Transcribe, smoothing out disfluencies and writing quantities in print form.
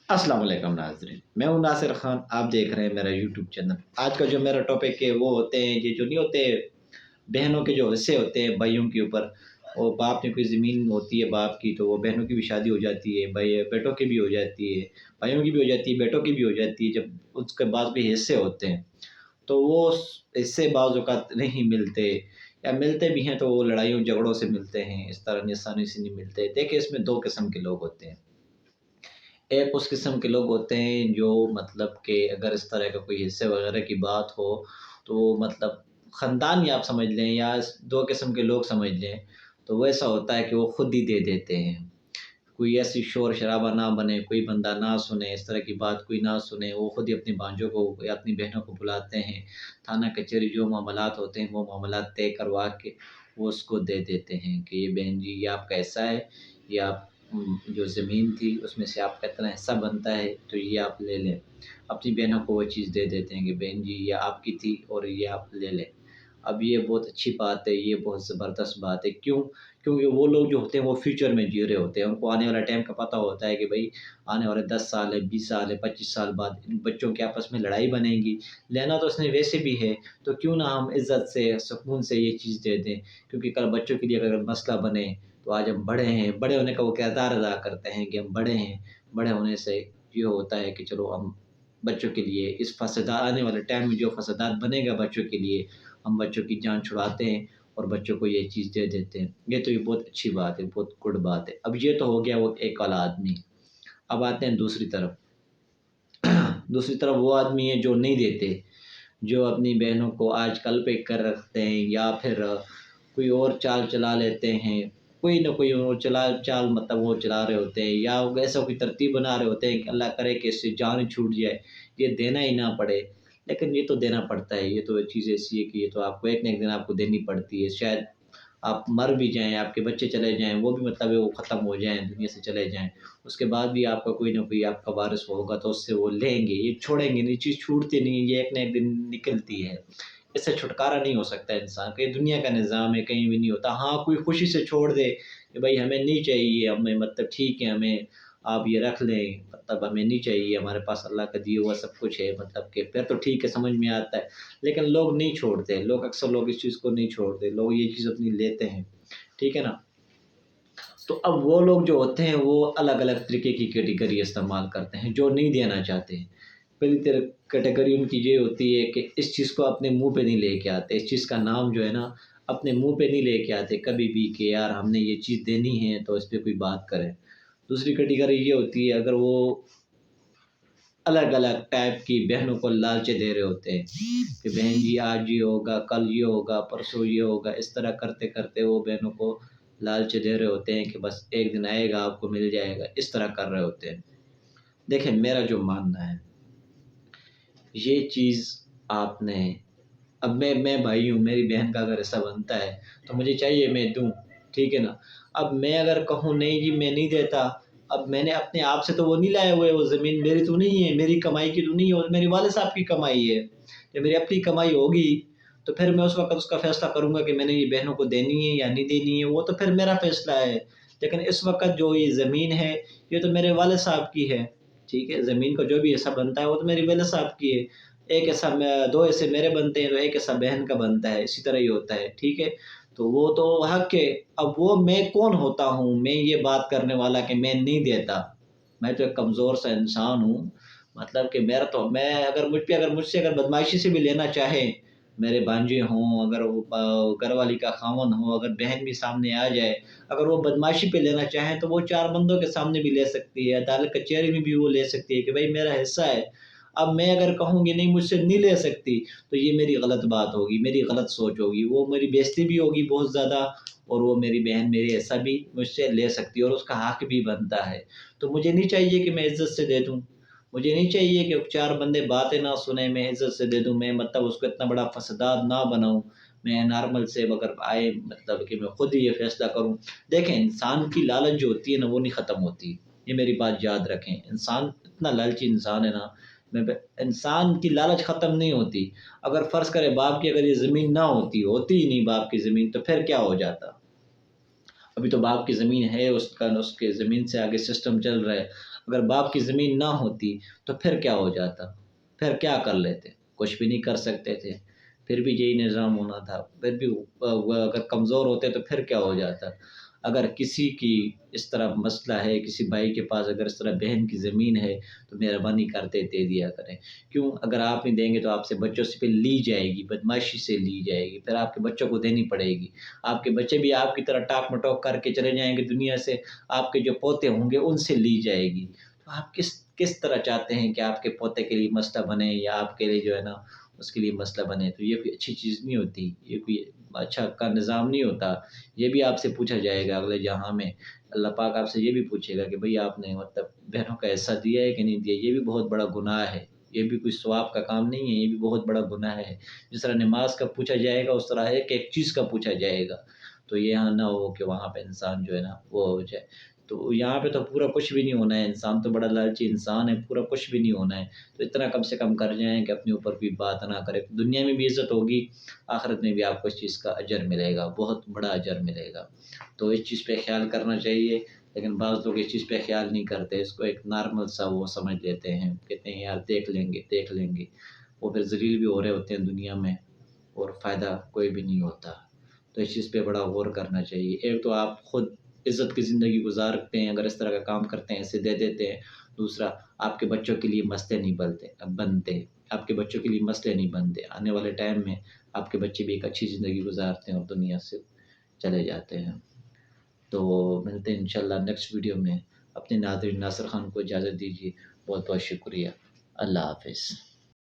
अस्सलाम वालेकुम नाज़रीन, मैं हूँ नासिर खान। आप देख रहे हैं मेरा यूट्यूब चैनल। आज का जो मेरा टॉपिक है वो होते हैं ये जो नहीं होते, बहनों के जो हिस्से होते हैं भाइयों के ऊपर। और बाप ने कोई ज़मीन होती है बाप की, तो वो बहनों की भी शादी हो जाती है, भाई बेटों की भी हो जाती है, भाइयों की भी हो जाती है, बेटों की भी हो जाती है। जब उसके बाद भी हिस्से होते हैं तो वो हिस्से बाज़ औक़ात नहीं मिलते, या मिलते भी हैं तो वो लड़ाइयों झगड़ों से मिलते हैं, इस तरह आसानी से नहीं मिलते। देखिए, इसमें 2 किस्म के लोग होते हैं। एक उस किस्म के लोग होते हैं जो मतलब कि अगर इस तरह का कोई हिस्से वगैरह की बात हो, तो मतलब ख़ानदान ही आप समझ लें, या 2 किस्म के लोग समझ लें, तो वो ऐसा होता है कि वो खुद ही दे देते हैं। कोई ऐसी शोर-शराबा ना बने, कोई बंदा ना सुने, इस तरह की बात कोई ना सुने, वो खुद ही अपनी भांजों को या अपनी बहनों को बुलाते हैं। थाना कचहरी जो मामलात होते हैं, वो मामलात तय करवा के वो उसको दे देते हैं कि ये बहन जी, ये आपका हिस्सा है, ये आप जो ज़मीन थी उसमें से आपका इतना हिस्सा बनता है, तो ये आप ले लें। अपनी बहनों को वो चीज़ दे देते हैं कि बहन जी, ये आपकी थी और ये आप ले लें। अब ये बहुत अच्छी बात है, ये बहुत ज़बरदस्त बात है। क्यों? क्योंकि वो लोग जो होते हैं वो फ्यूचर में जी रहे होते हैं। उनको आने वाला टाइम का पता होता है कि भई आने वाले 10 साल है, 20 साल है, 25 साल बाद इन बच्चों की आपस में लड़ाई बनेगी। लेना तो इसने वैसे भी है, तो क्यों ना हम इज़्ज़त से, सुकून से ये चीज़ दे दें। क्योंकि कल बच्चों के लिए अगर मसला बने, तो आज हम बड़े हैं, बड़े होने का वो किरदार अदा करते हैं कि हम बड़े हैं। बड़े होने से ये होता है कि चलो हम बच्चों के लिए इस फसदा आने वाले टाइम में जो फसादात बनेगा बच्चों के लिए, हम बच्चों की जान छुड़ाते हैं और बच्चों को ये चीज़ दे देते हैं। ये बहुत अच्छी बात है, बहुत गुड बात है। अब ये तो हो गया वो एक वाला आदमी। अब आते हैं दूसरी तरफ। दूसरी तरफ वो आदमी है जो नहीं देते, जो अपनी बहनों को आज कल पे कर रखते हैं, या फिर कोई और चाल चला लेते हैं। कोई ना कोई वो चाल मतलब वो चला रहे होते हैं, या वो ऐसा कोई तरतीब बना रहे होते हैं कि अल्लाह करे कि इससे जान ही छूट जाए, ये देना ही ना पड़े। लेकिन ये तो देना पड़ता है, ये तो चीज़ ऐसी है कि ये तो आपको एक ना एक दिन आपको देनी पड़ती है। शायद आप मर भी जाएँ, आपके बच्चे चले जाएँ, वो भी मतलब है वो ख़त्म हो जाएँ, दुनिया से चले जाएँ। उसके बाद भी आपका कोई ना कोई आपका वारिस होगा, तो उससे वो लेंगे, ये छोड़ेंगे नहीं, चीज़ छूटती नहीं है, ये एक ना एक दिन निकलती है। इससे छुटकारा नहीं हो सकता इंसान का, ये दुनिया का निज़ाम है, कहीं भी नहीं होता। हाँ, कोई खुशी से छोड़ दे कि भई हमें नहीं चाहिए, हमें मतलब ठीक है, हमें आप ये रख लें, मतलब हमें नहीं चाहिए, हमारे पास अल्लाह का दिया हुआ सब कुछ है, मतलब कि फिर तो ठीक है, समझ में आता है। लेकिन लोग नहीं छोड़ते, अक्सर लोग इस चीज़ को नहीं छोड़ते, लोग ये चीज़ अपनी लेते हैं, ठीक है ना? तो अब वो लोग जो होते हैं वो अलग-अलग तरीके की कैटेगरी इस्तेमाल करते हैं, जो नहीं देना चाहते हैं। पहली कैटेगरी उनकी ये होती है कि इस चीज़ को अपने मुँह पे नहीं लेके आते, इस चीज़ का नाम जो है ना अपने मुँह पे नहीं लेके आते कभी भी कि यार हमने ये चीज़ देनी है तो इस पे कोई बात करे। दूसरी कैटेगरी ये होती है, अगर वो अलग-अलग टाइप की बहनों को लालच दे रहे होते हैं कि बहन जी आज ये होगा, कल ये होगा, परसों ये होगा। इस तरह करते-करते वो बहनों को लालच दे रहे होते हैं कि बस एक दिन आएगा आपको मिल जाएगा, इस तरह कर रहे होते हैं। देखिए, मेरा जो मानना है, ये चीज़ आपने अब मैं भाई हूँ, मेरी बहन का अगर ऐसा बनता है, तो मुझे चाहिए मैं दूँ, ठीक है ना? अब मैं अगर कहूँ नहीं जी मैं नहीं देता, अब मैंने अपने आप से तो वो नहीं लाए हुए, वो ज़मीन मेरी तो नहीं है, मेरी कमाई की तो नहीं है, वो मेरे वाले साहब की कमाई है। जब मेरी अपनी कमाई होगी, तो फिर मैं उस वक़्त उसका फ़ैसला करूँगा कि मैंने ये बहनों को देनी है या नहीं देनी है, वो तो फिर मेरा फ़ैसला है। लेकिन इस वक़्त जो ये ज़मीन है, ये तो मेरे वाले साहब की है, ठीक है? ज़मीन का जो भी हिस्सा बनता है, वो तो मेरे वाले साहब की है। एक हिस्सा मैं 2 हिस्से मेरे बनते हैं, तो एक हिस्सा बहन का बनता है, इसी तरह ही होता है, ठीक है? तो वो तो हक़ है। अब वो मैं कौन होता हूँ, मैं ये बात करने वाला कि मैं नहीं देता। मैं तो एक कमज़ोर सा इंसान हूँ, मतलब कि अगर मुझसे बदमाशी से भी लेना चाहे, मेरे भांजे हों, अगर वो घरवाली का ख़ावंद हो, अगर बहन भी सामने आ जाए, अगर वो बदमाशी पे लेना चाहें, तो वो 4 बंदों के सामने भी ले सकती है, अदालत कचहरी में भी वो ले सकती है कि भई मेरा हिस्सा है। अब मैं अगर कहूँ कि नहीं मुझसे नहीं ले सकती, तो ये मेरी गलत बात होगी, मेरी गलत सोच होगी, वो मेरी बेइज़्ज़ती भी होगी बहुत ज़्यादा, और वो मेरी बहन मेरी ऐसा भी मुझसे ले सकती है और उसका हक़ भी बनता है। तो मुझे नहीं चाहिए कि मैं इज़्ज़त से दे दूँ, मुझे नहीं चाहिए कि 4 बंदे बातें ना सुनें, मैं इज़्ज़त से दे दूँ, मैं मतलब उसको इतना बड़ा फसादात ना बनाऊँ। मैं नॉर्मल से अगर आए मतलब कि मैं खुद ही ये फ़ैसला करूँ। देखें, इंसान की लालच जो होती है ना, वो नहीं ख़त्म होती, ये मेरी बात याद रखें। इंसान इतना लालची इंसान है ना, मैं ब इंसान की लालच ख़त्म नहीं होती। अगर फ़र्ज़ करें बाप की अगर ये ज़मीन ना होती, होती ही नहीं बाप की ज़मीन, तो फिर क्या हो जाता? अभी तो बाप की ज़मीन है, उसका उसके ज़मीन से आगे सिस्टम चल रहा है। اگر باپ کی زمین نہ ہوتی تو پھر کیا ہو جاتا، پھر کیا کر لیتے؟ کچھ بھی نہیں کر سکتے تھے، پھر بھی یہی نظام ہونا تھا، پھر بھی وہ اگر کمزور ہوتے تو پھر کیا ہو جاتا؟ اگر کسی کی اس طرح مسئلہ ہے، کسی بھائی کے پاس اگر اس طرح بہن کی زمین ہے تو مہربانی کرتے دے دیا کریں۔ کیوں؟ اگر آپ نہیں دیں گے تو آپ سے بچوں سے پھر لی جائے گی، بدمعاشی سے لی جائے گی، پھر آپ کے بچوں کو دینی پڑے گی۔ آپ کے بچے بھی آپ کی طرح ٹاک مٹوک کر کے چلے جائیں گے دنیا سے، آپ کے جو پوتے ہوں گے ان سے لی جائے گی۔ تو آپ کس طرح چاہتے ہیں کہ آپ کے پوتے کے لیے مسئلہ بنے یا آپ کے لیے جو ہے نا اس کے لیے مسئلہ بنے؟ تو یہ کوئی اچھی چیز نہیں ہوتی، یہ کوئی اچھا کا نظام نہیں ہوتا۔ یہ بھی آپ سے پوچھا جائے گا اگلے جہاں میں، اللہ پاک آپ سے یہ بھی پوچھے گا کہ بھئی آپ نے مطلب بہنوں کا حصہ دیا ہے کہ نہیں دیا۔ یہ بھی بہت بڑا گناہ ہے، یہ بھی کوئی ثواب کا کام نہیں ہے، یہ بھی بہت بڑا گناہ ہے۔ جس طرح نماز کا پوچھا جائے گا اس طرح ایک چیز کا پوچھا جائے گا۔ تو یہاں نہ ہو کہ وہاں پہ انسان جو ہے نا وہ ہو جائے۔ تو یہاں پہ تو پورا کچھ بھی نہیں ہونا ہے، انسان تو بڑا لالچی انسان ہے، پورا کچھ بھی نہیں ہونا ہے۔ تو اتنا کم سے کم کر جائیں کہ اپنے اوپر بھی بات نہ کرے، دنیا میں بھی عزت ہوگی، آخرت میں بھی آپ کو اس چیز کا اجر ملے گا، بہت بڑا اجر ملے گا۔ تو اس چیز پہ خیال کرنا چاہیے، لیکن بعض لوگ اس چیز پہ خیال نہیں کرتے، اس کو ایک نارمل سا وہ سمجھ لیتے ہیں، کہتے ہیں یار دیکھ لیں گے، وہ پھر ذلیل بھی ہو رہے ہوتے ہیں دنیا میں اور فائدہ کوئی بھی نہیں ہوتا۔ تو اس چیز پہ بڑا غور کرنا چاہیے۔ ایک تو آپ خود عزت کی زندگی گزارتے ہیں اگر اس طرح کا کام کرتے ہیں، اسے دے دیتے ہیں۔ دوسرا، آپ کے بچوں کے لیے مسئلے نہیں بنتے، آپ کے بچوں کے لیے مسئلے نہیں بنتے۔ آنے والے ٹائم میں آپ کے بچے بھی ایک اچھی زندگی گزارتے ہیں اور دنیا سے چلے جاتے ہیں۔ تو ملتے ہیں انشاءاللہ نیکسٹ ویڈیو میں۔ اپنے ناظرین ناصر خان کو اجازت دیجیے، بہت بہت شکریہ، اللہ حافظ۔